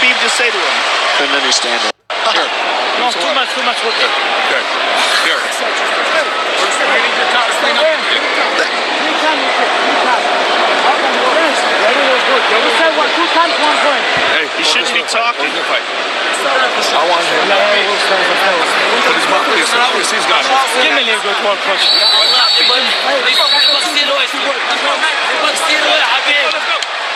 Khabib just say to him? Couldn't understand it. Sure. No, too much work. Good. Here. You need to talk. Hey, he shouldn't be talking. I want him. But his mouth is he's got it. Give me a good one, push.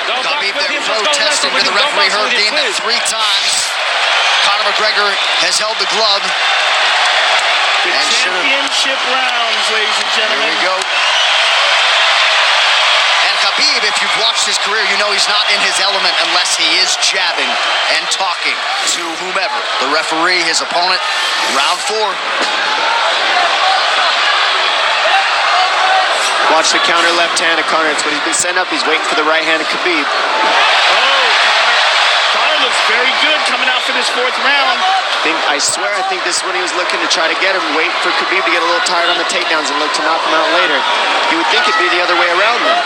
Khabib there protesting to the referee Herb Dean that 3 times Conor McGregor has held the glove. The championship rounds, ladies and gentlemen. Here we go. And Khabib, if you've watched his career, you know he's not in his element unless he is jabbing and talking to whomever. The referee, his opponent, round 4. Watch the counter left hand of Conor. It's what he's been setting up. He's waiting for the right hand of Khabib. Oh, Conor looks very good coming out for this 4th round. I swear, I think this is when he was looking to try to get him, wait for Khabib to get a little tired on the takedowns and look to knock him out later. You would think it'd be the other way around then.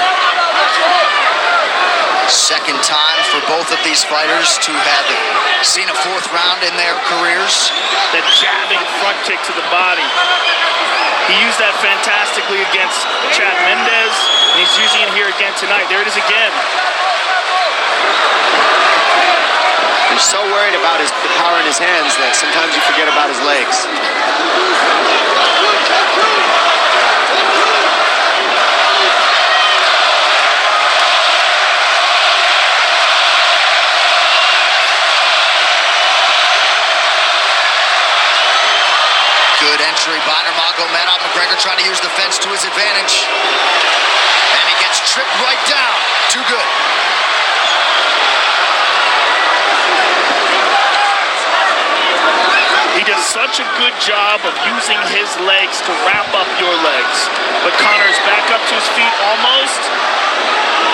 Second time for both of these fighters to have seen a 4th round in their careers. That jabbing front kick to the body. He used that fantastically against Chad Mendes, and he's using it here again tonight. There it is again. He's so worried about the power in his hands that sometimes you forget about his legs. Good entry by Normagomedov. McGregor trying to use the fence to his advantage. And he gets tripped right down. Too good. He does such a good job of using his legs to wrap up your legs. But Conor's back up to his feet almost.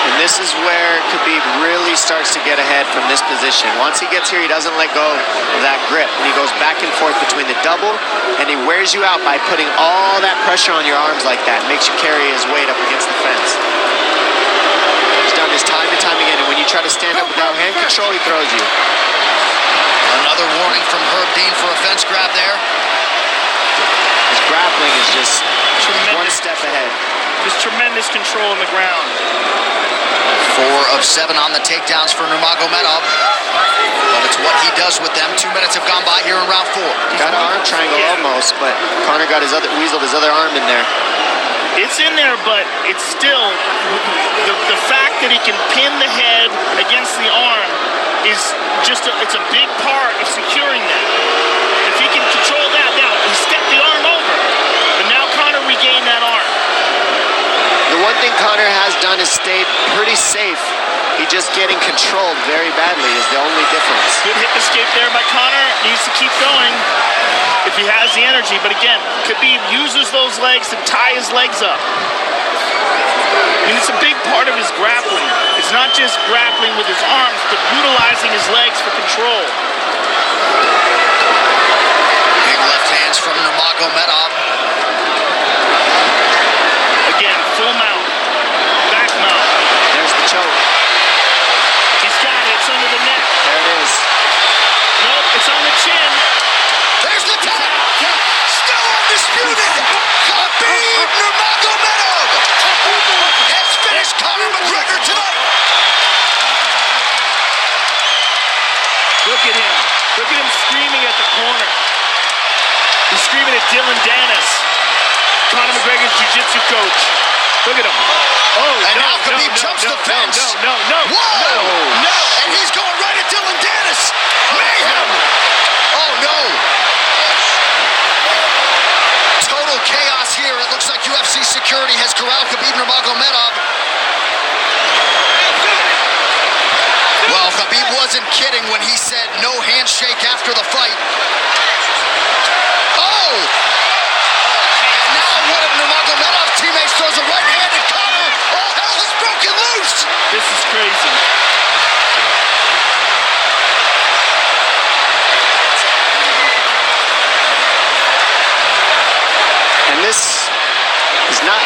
And this is where Khabib really starts to get ahead from this position. Once he gets here, he doesn't let go of that grip. And he goes back and forth between the double, and he wears you out by putting all that pressure on your arms like that. Makes you carry his weight up against the fence. He's done this time and time again, and when you try to stand up without hand control, he throws you. Another warning from Herb Dean for a fence grab there. His grappling is just Tremendous. 1 step ahead. Just tremendous control on the ground. 4 of 7 on the takedowns for Normagomedov. But it's what he does with them. 2 minutes have gone by here in round 4. Got an arm triangle almost, but Conor got weaseled his other arm in there. It's in there, but it's still the fact that he can pin the head against the arm is just it's a big part of securing that. If he can control that, now he stepped the arm over, but now Conor regained that arm. The one thing Conor has done is stayed pretty safe. He's just getting controlled very badly is the only difference. Good hip escape there by Conor. Needs to keep going if he has the energy. But again, Khabib uses those legs to tie his legs up. I mean, it's a big part of his grappling. It's not just grappling with his arms, but utilizing his legs for control. Big left hands from Normagomedov. Again, full mount, back mount. There's the choke. He's got it. It's under the neck. There it is. Nope, it's on the chin. There's the tap. Still undisputed. Khabib Nurmagomedov has finished Conor McGregor tonight. Look at him. Look at him screaming at the corner. He's screaming at Dylan Dennis, Conor McGregor's jiu-jitsu coach. Look at him. Oh, and no, now Khabib no, jumps no, the fence. No. Whoa! No. And he's going right at Dylan Dennis. Mayhem. Oh, no. Total chaos here. It looks like UFC security has corralled Khabib Nurmagomedov. Well, Khabib wasn't kidding when he said no handshake after the fight. Oh! And now one of Nurmagomedov's teammates throws a right hand at Conor. All hell is broken loose. This is crazy. And this is not...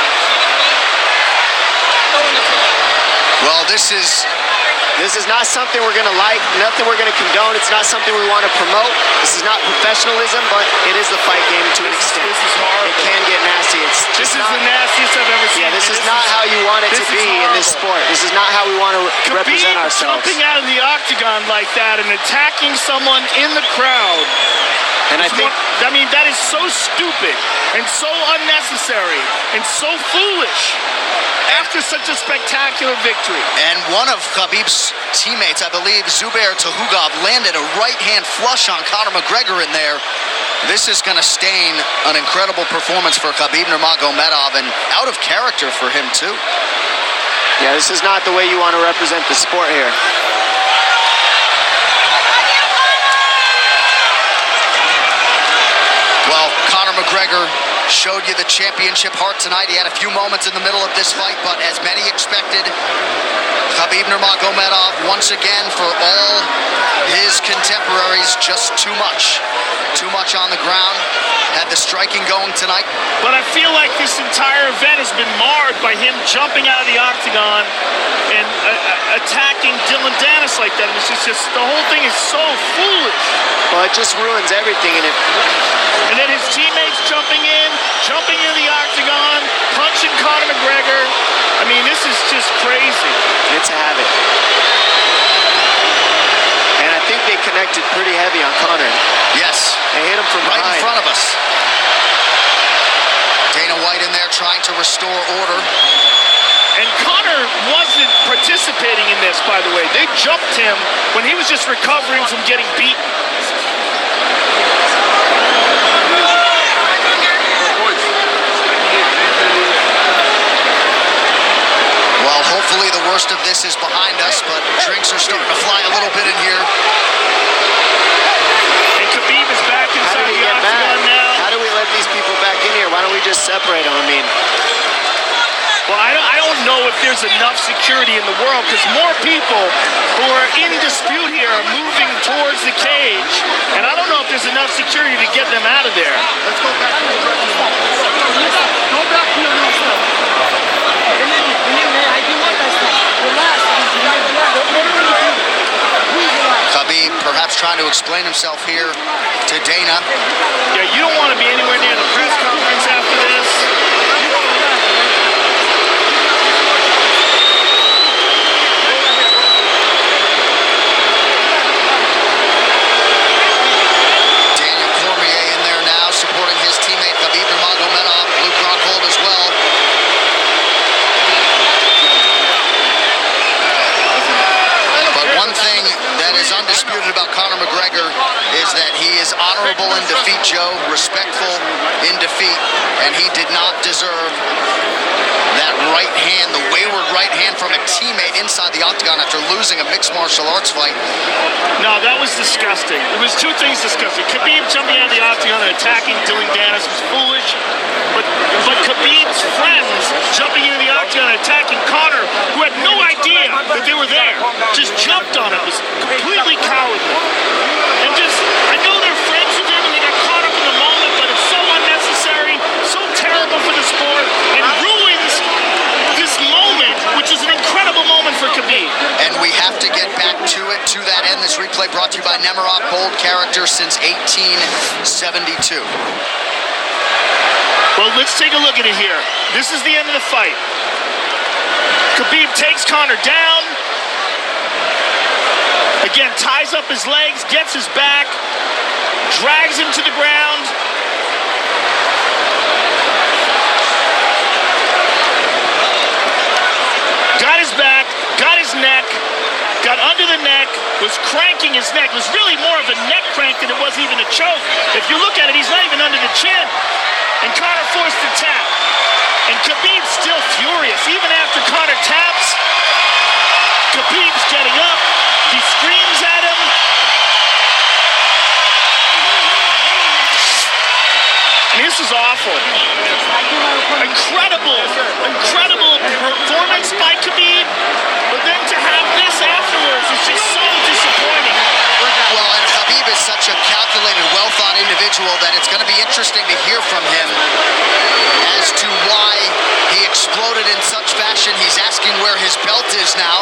Well, this is This is not something we're going to like, nothing we're going to condone. It's not something we want to promote. This is not professionalism, but it is the fight game to an extent. This is horrible. It can get nasty. This is the nastiest I've ever seen. Yeah, this is not how you want it to be in this sport. This is not how we want to represent ourselves. Jumping out of the octagon like that and attacking someone in the crowd. And I think, that is so stupid and so unnecessary and so foolish after such a spectacular victory. And one of Khabib's teammates, I believe Zubair Tukhugov, landed a right-hand flush on Conor McGregor in there. This is going to stain an incredible performance for Khabib Nurmagomedov, and out of character for him too. yeah, this is not the way you want to represent the sport here. Well, Conor McGregor showed you the championship heart tonight. He had a few moments in the middle of this fight, but as many expected, Khabib Nurmagomedov, once again, for all his contemporaries, just too much. Too much on the ground. Had the striking going tonight. But I feel like this entire event has been marred by him jumping out of the octagon and attacking Dylan Dennis like that. It's just the whole thing is so foolish. Well, it just ruins everything in it. And then his teammates jumping into the octagon, punching Conor McGregor. I mean, this is just crazy. It's a habit. And I think they connected pretty heavy on Conor. Yes. They hit him from right behind. in front of us. Dana White in there trying to restore order. And Conor wasn't participating in this, by the way. They jumped him when he was just recovering from getting beaten. Well, hopefully the worst of this is behind us, but drinks are starting to fly a little bit in here. And Khabib is back inside the octagon now. How do we let these people back in here? Why don't we just separate them? I mean, well, I don't know if there's enough security in the world, because more people who are in dispute here are moving towards the cage, and I don't know if there's enough security to get them out of there. Let's go back. Go back to your house. Khabib perhaps trying to explain himself here to Dana. Yeah, you don't want to be anywhere near the press conference after this. Daniel Cormier in there now, supporting his teammate Khabib Nurmagomedov, Luke Rockhold as well. But one thing that is undisputed about Conor McGregor is that he is honorable in defeat, Joe, respectful in defeat, and he did not deserve that right hand, the wayward right hand from a teammate inside the octagon after losing a mixed martial arts fight. No, that was disgusting. It was two things disgusting. Khabib jumping out of the octagon and attacking Dylan Dennis was foolish, but Khabib's friends jumping into the octagon and attacking Conor, who had no idea that they were there, just jumped on it, was completely cowardly. And I know they're friends with him and they got caught up in the moment, but it's so unnecessary, so terrible for the sport, and ruins this moment, which is an incredible moment for Khabib. And we have to get back to it, to that end. This replay brought to you by Nemirov, bold character since 1872. Well, let's take a look at it here. This is the end of the fight. Khabib takes Conor down. Again, ties up his legs, gets his back, drags him to the ground. Got his back, got his neck, got under the neck, was cranking his neck. It was really more of a neck crank than it was even a choke. If you look at it, he's not even under the chin. And Conor forced the tap. And Khabib's still furious. Even after Conor taps, Khabib's getting up. He screams at him. And this is awful. Incredible performance by Khabib. But then to have this afterwards is just so disappointing. Well, and Khabib is such a calculated, well-thought individual that it's going to be interesting to hear from him as to why he exploded in such fashion. He's asking where his belt is now.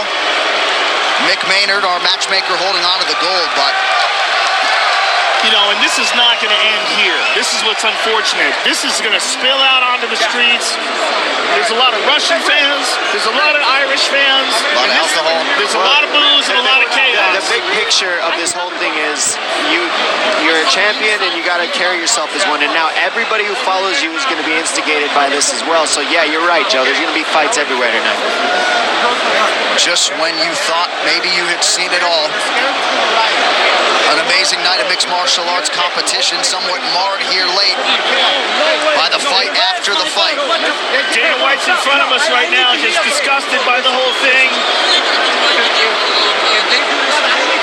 Mick Maynard, our matchmaker, holding on to the gold, but... You know, and this is not going to end here. This is what's unfortunate. This is going to spill out onto the streets. There's a lot of Russian fans. There's a lot of Irish fans. A lot of alcohol. There's a lot of booze and a lot of chaos. The big picture of this whole thing is you're a champion and you got to carry yourself as one. And now everybody who follows you is going to be instigated by this as well. So yeah, you're right, Joe. There's going to be fights everywhere tonight. Just when you thought maybe you had seen it all. An amazing night of mixed martial arts competition, somewhat marred here late by the fight after the fight. Dana White's in front of us right now, just disgusted by the whole thing.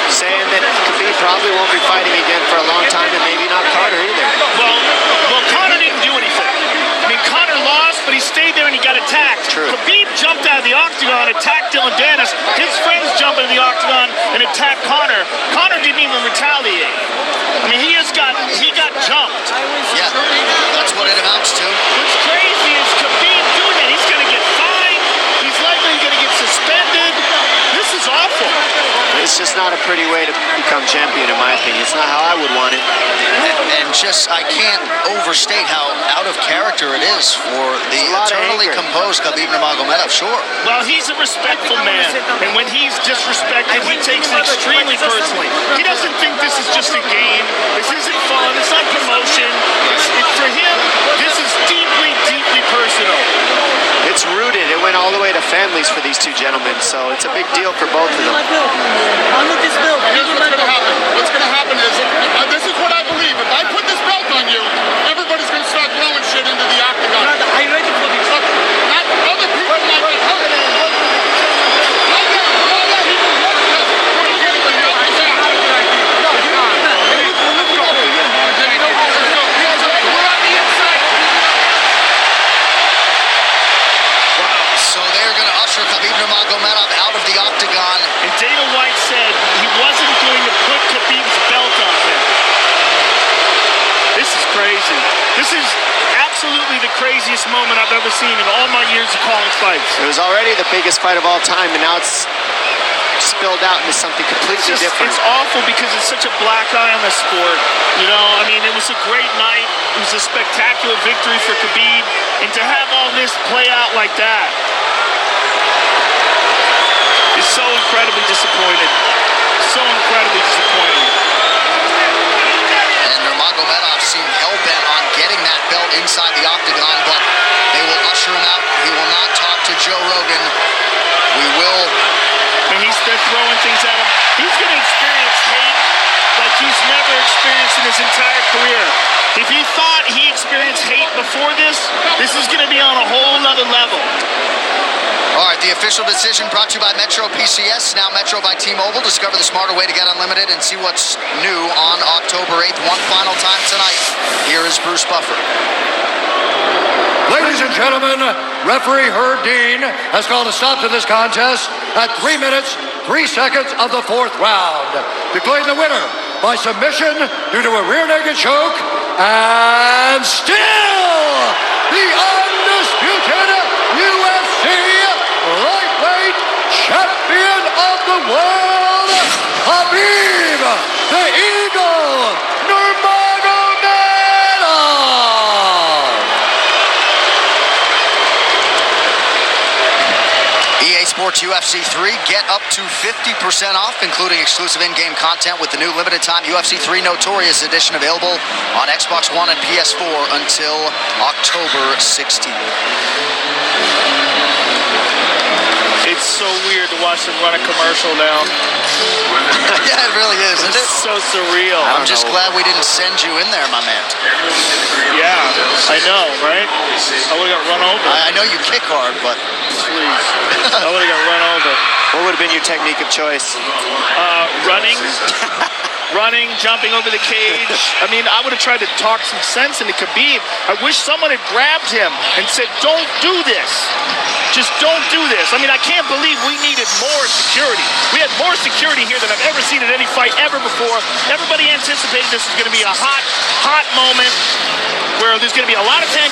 Saying that Khabib probably won't be fighting again for a long time, and maybe not Conor either. Well, Conor didn't do anything. I mean, Conor lost, but he stayed there and he got attacked. True. Khabib jumped out of the octagon, attacked Dylan Dennis. His friends jumped into the octagon and attacked Conor. Conor didn't even retaliate. I mean, he got jumped. Yeah, that's what it amounts to. What's crazy is Khabib doing that. He's going to get fined. He's likely going to get suspended. This is awful. It's just not a pretty way to become champion, in my opinion. It's not how I would want it. And just, I can't overstate how out of character it is for the eternally composed Khabib Normagomedov, sure. Well, he's a respectful man, and when he's disrespected, he takes it extremely personally. He doesn't think this is just a game. This isn't fun. It's not promotion. For him, this is deeply, deeply personal. It's rooted. It went all the way to families for these two gentlemen, so it's a big deal for both of them. Here's what's going to happen. What's going to happen is, this is what I believe. If I put this belt on you, everybody's going to start throwing shit into the octagon. I'm ready for this. Not other people might get hurt. So they're going to usher Khabib Nurmagomedov out of the octagon. And Dana White said he wasn't going to put Khabib's belt on him. This is crazy. This is absolutely the craziest moment I've ever seen in all my years of calling fights. It was already the biggest fight of all time, and now it's spilled out into something completely different. It's awful because it's such a black eye on the sport. You know, I mean, it was a great night. It was a spectacular victory for Khabib. And to have all this play out like that is so incredibly disappointed. So incredibly disappointed. And Nurmagomedov seemed hell-bent on getting that belt inside the octagon, but they will usher him out. He will not talk to Joe Rogan. And they're throwing things at him. He's going to experience hate like he's never experienced in his entire career. If he thought he experienced hate before this is going to be on a whole nother level. All right, the official decision brought to you by Metro PCS, now Metro by T-Mobile. Discover the smarter way to get unlimited and see what's new on October 8th. One final time tonight. Here is Bruce Buffer. Ladies and gentlemen, referee Herb Dean has called a stop to this contest at 3 minutes, 3 seconds of the 4th round. Declaring the winner by submission due to a rear naked choke, and still the undisputed UFC lightweight champion of the world, Khabib the Eagle Nurmagomedov. EA Sports UFC 3, get up to 50% off, including exclusive in-game content with the new limited-time UFC 3 Notorious Edition available on Xbox One and PS4 until October 16th. It's so weird to watch them run a commercial now. Yeah, it really is, isn't it? It's so surreal. I'm just glad we didn't send you in there, my man. Yeah, I know, right? I would have got run over. I know you kick hard, but... Please. I would have got run over. What would have been your technique of choice? Running. running, jumping over the cage. I mean, I would have tried to talk some sense into Khabib. I wish someone had grabbed him and said, don't do this. Just don't do this. I mean, I can't believe we needed more security. We had more security here than I've ever seen at any fight ever before. Everybody anticipated this was going to be a hot moment where there's going to be a lot of tension.